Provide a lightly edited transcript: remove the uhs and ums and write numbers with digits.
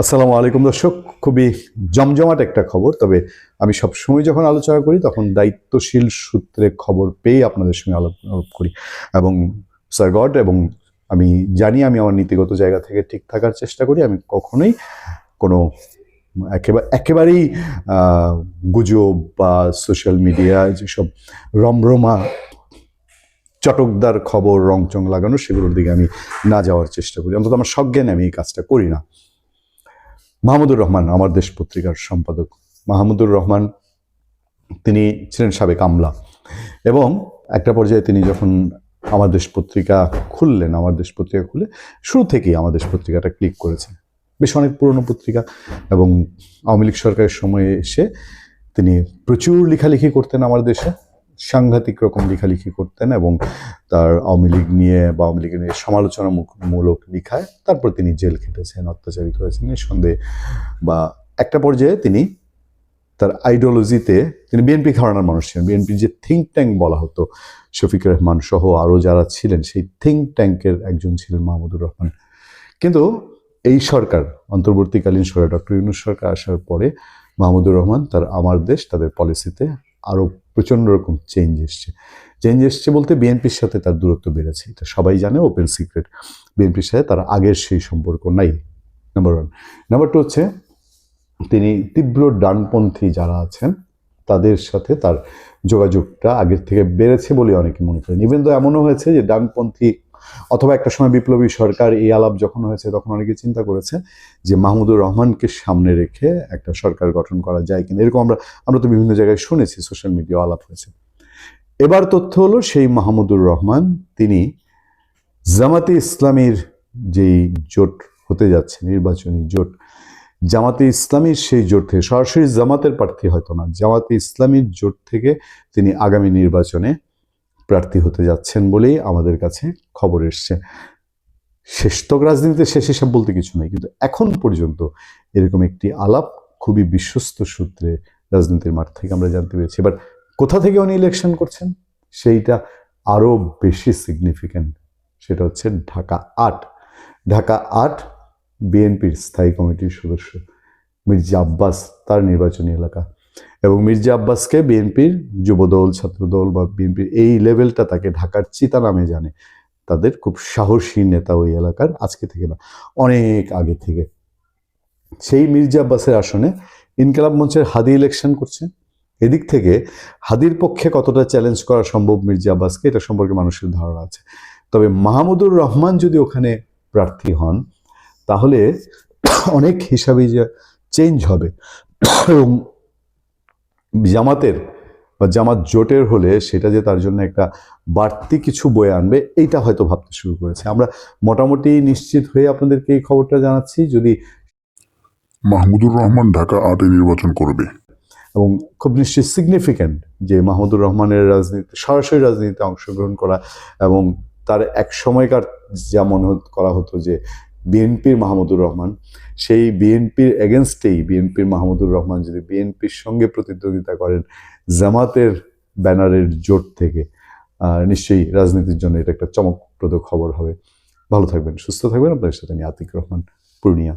আসসালামু আলাইকুম দর্শক, খুবই জমজমাট একটা খবর। তবে আমি সব সময় যখন আলোচনা করি তখন দায়িত্বশীল সূত্রে খবর পেয়ে আপনাদের সঙ্গে আলাপ করি এবং স্যার গড এবং আমি জানি আমি আমার নীতিগত জায়গা থেকে ঠিক থাকার চেষ্টা করি। আমি কখনোই কোনো একেবারেই গুজব বা সোশ্যাল মিডিয়ায় যেসব রমরমা চটকদার খবর রংচং লাগানো সেগুলোর দিকে আমি না যাওয়ার চেষ্টা করি। অন্তত আমার সজ্ঞানে আমি এই কাজটা করি না। মাহমুদুর রহমান আমার দেশ পত্রিকার সম্পাদক মাহমুদুর রহমান, তিনি ছিলেন সাবেক আমলা এবং একটা পর্যায়ে তিনি যখন আমার দেশ পত্রিকা খুললেন, আমার দেশ পত্রিকা খুলে শুরু থেকেই আমার দেশ পত্রিকাটা ক্লিক করেছেন। বেশ অনেক পুরনো পত্রিকা এবং আওয়ামী লীগ সরকারের সময়ে এসে তিনি প্রচুর লেখালেখি করতেন আমার দেশে, সাংঘাতিক রকম লেখালেখি করতেন এবং তার আওয়ামী লীগ নিয়ে বা আওয়ামী লীগ নিয়ে সমালোচনামূলক লেখায় তারপর তিনি জেল খেটেছেন, অত্যাচারিত হয়েছেন নিঃসন্দেহে। বা একটা পর্যায়ে তিনি তার আইডিওলজিতে তিনি বিএনপি ঘরানার মানুষ ছিলেন। বিএনপির যে থিঙ্ক ট্যাঙ্ক বলা হতো, শফিকুর রহমান সহ আরও যারা ছিলেন, সেই থিঙ্ক ট্যাঙ্কের একজন ছিলেন মাহমুদুর রহমান। কিন্তু এই সরকার, অন্তর্বর্তীকালীন সরকার, ডক্টর ইউনূস সরকার আসার পরে মাহমুদুর রহমান তার আমার দেশ তাদের পলিসিতে আরও প্রচণ্ড রকম চেঞ্জ এসছে বলতে বিএনপির সাথে তার দূরত্ব বেড়েছে, এটা সবাই জানে, ওপেন সিক্রেট। বিএনপির সাথে তার আগের সেই সম্পর্ক নাই, নাম্বার ওয়ান। নাম্বার টু হচ্ছে তিনি তীব্র ডানপন্থী যারা আছেন তাদের সাথে তার যোগাযোগটা আগের থেকে বেড়েছে বলে অনেকে মনে করেন। ইভেন তো এমনও হয়েছে যে ডানপন্থী অথবা একটা সময় বিপ্লবী সরকার এই আলাপ যখন হয়েছে তখন অনেকে চিন্তা করেছে যে মাহমুদুর রহমানকে সামনে রেখে একটা সরকার গঠন করা যায় কিনা, এরকম আমরা তো বিভিন্ন জায়গায় শুনেছি, সোশ্যাল মিডিয়া আলাপ হয়েছে। এবার তথ্য হলো সেই মাহমুদুর রহমান তিনি জামাতে ইসলামীর যেই জোট হতে যাচ্ছে, নির্বাচনী জোট, জামাতে ইসলামীর সেই জোট থেকে, সরাসরি জামাতের প্রার্থী হয়তো না, জামাতে ইসলামীর জোট থেকে তিনি আগামী নির্বাচনে প্রার্থী হতে যাচ্ছেন বলেই আমাদের কাছে খবর এসছে। শেষ তক রাজনীতিতে শেষ হিসাব বলতে কিছু নেই, কিন্তু এখন পর্যন্ত এরকম একটি আলাপ খুবই বিশ্বস্ত সূত্রে রাজনীতির মাঠ থেকে আমরা জানতে পেরেছি। এবার কোথা থেকে উনি ইলেকশন করছেন সেইটা আরও বেশি সিগনিফিক্যান্ট, সেটা হচ্ছে ঢাকা ৮ বিএনপির স্থায়ী কমিটির সদস্য মির্জা আব্বাস, তার নির্বাচনী এলাকা। এবং মির্জা আব্বাসকে বিএনপির যুবদল, ছাত্রদল বা বিএনপির এই লেভেলটা তাকে ঢাকার চিতা নামে জানে। তাদের খুব সাহসী নেতা ওই এলাকার, আজকে থেকে না, অনেক আগে থেকে। সেই মির্জা আব্বাসের আসনে ইনকিলাব মঞ্চের হাদি ইলেকশন করছে। এদিক থেকে হাদির পক্ষে কতটা চ্যালেঞ্জ করা সম্ভব মির্জা আব্বাসকে, এটা সম্পর্কে মানুষের ধারণা আছে। তবে মাহমুদুর রহমান যদি ওখানে প্রার্থী হন তাহলে অনেক হিসাবেই যে চেঞ্জ হবে এবং জামাতের বা জামাত জোটের হলে সেটা যে তার জন্য একটা বাড়তি কিছু বয়ে আনবে, এইটা হয়তো ভাবতে শুরু করেছে। আমরা মোটামুটি নিশ্চিত হয়ে আপনাদেরকে এই খবরটা জানাচ্ছি, যদি মাহমুদুর রহমান ঢাকা ৮-এ নির্বাচন করবে এবং খুব নিশ্চিত সিগনিফিক্যান্ট যে মাহমুদুর রহমানের সরাসরি রাজনীতিতে অংশগ্রহণ করা এবং তার এক সময়কার যা মনে করা হতো যে বিএনপির মাহমুদুর রহমান, সেই বিএনপির এগেনস্টেই বিএনপির মাহমুদুর রহমান যদি বিএনপির সঙ্গে প্রতিদ্বন্দ্বিতা করেন জামাতের ব্যানারের জোট থেকে, নিশ্চয়ই রাজনীতির জন্য এটা একটা চমকপ্রদ খবর হবে। ভালো থাকবেন, সুস্থ থাকবেন। আপনাদের সাথে আমি আতিক রহমান, পূর্ণিয়া।